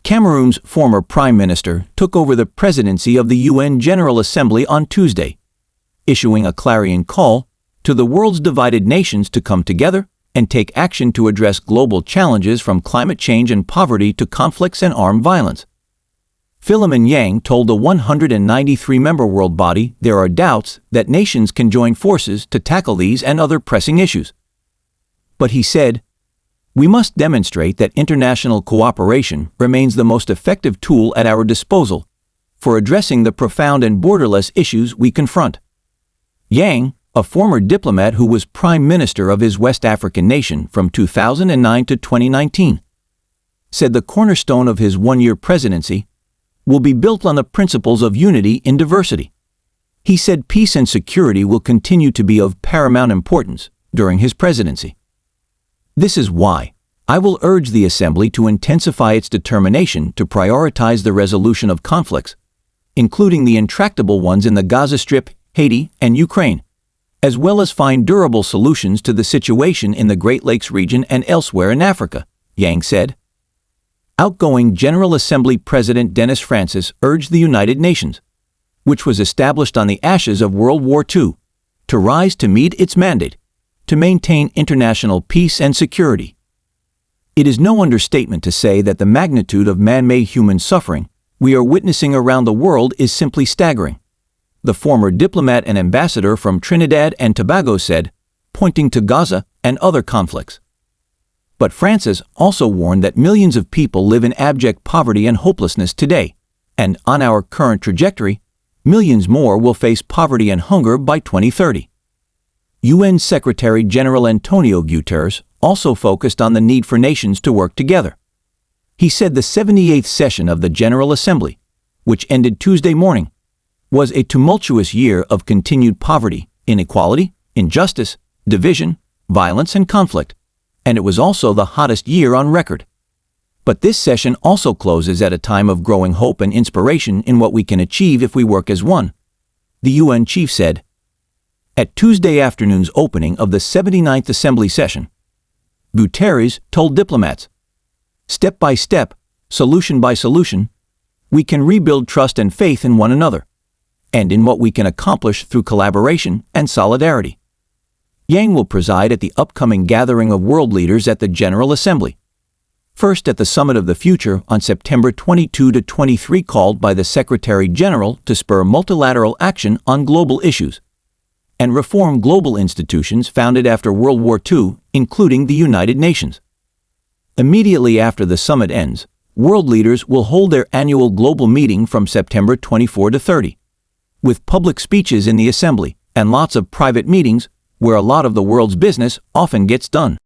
Cameroon's former prime minister took over the presidency of the UN-General Assembly on Tuesday, issuing a clarion call to the world's divided nations to come together and take action to address global challenges from climate change and poverty to conflicts and armed violence. Philemon Yang told the 193-member world body there are doubts that nations can join forces to tackle these and other pressing issues. But he said, "We must demonstrate that international cooperation remains the most effective tool at our disposal for addressing the profound and borderless issues we confront." Yang, a former diplomat who was prime minister of his West African nation from 2009 to 2019, said the cornerstone of his one-year presidency will be built on the principles of unity in diversity. He said peace and security will continue to be of paramount importance during his presidency. This is why I will urge the Assembly to intensify its determination to prioritize the resolution of conflicts, including the intractable ones in the Gaza Strip, Haiti, and Ukraine, as well as find durable solutions to the situation in the Great Lakes region and elsewhere in Africa, Yang said. Outgoing General Assembly President Dennis Francis urged the United Nations, which was established on the ashes of World War II, to rise to meet its mandate to maintain international peace and security. It is no understatement to say that the magnitude of man-made human suffering we are witnessing around the world is simply staggering, the former diplomat and ambassador from Trinidad and Tobago said, pointing to Gaza and other conflicts. But Francis also warned that millions of people live in abject poverty and hopelessness today, and on our current trajectory, millions more will face poverty and hunger by 2030. UN Secretary-General Antonio Guterres also focused on the need for nations to work together. He said the 78th session of the General Assembly, which ended Tuesday morning, was a tumultuous year of continued poverty, inequality, injustice, division, violence, and conflict, and it was also the hottest year on record. But this session also closes at a time of growing hope and inspiration in what we can achieve if we work as one, the UN chief said. At Tuesday afternoon's opening of the 79th Assembly session, Guterres told diplomats, "Step by step, solution by solution, we can rebuild trust and faith in one another, and in what we can accomplish through collaboration and solidarity." Yang will preside at the upcoming gathering of world leaders at the General Assembly, first at the Summit of the Future on September 22 to 23 called by the Secretary-General to spur multilateral action on global issues and reform global institutions founded after World War II, including the United Nations. Immediately after the summit ends, world leaders will hold their annual global meeting from September 24 to 30, with public speeches in the Assembly and lots of private meetings where a lot of the world's business often gets done.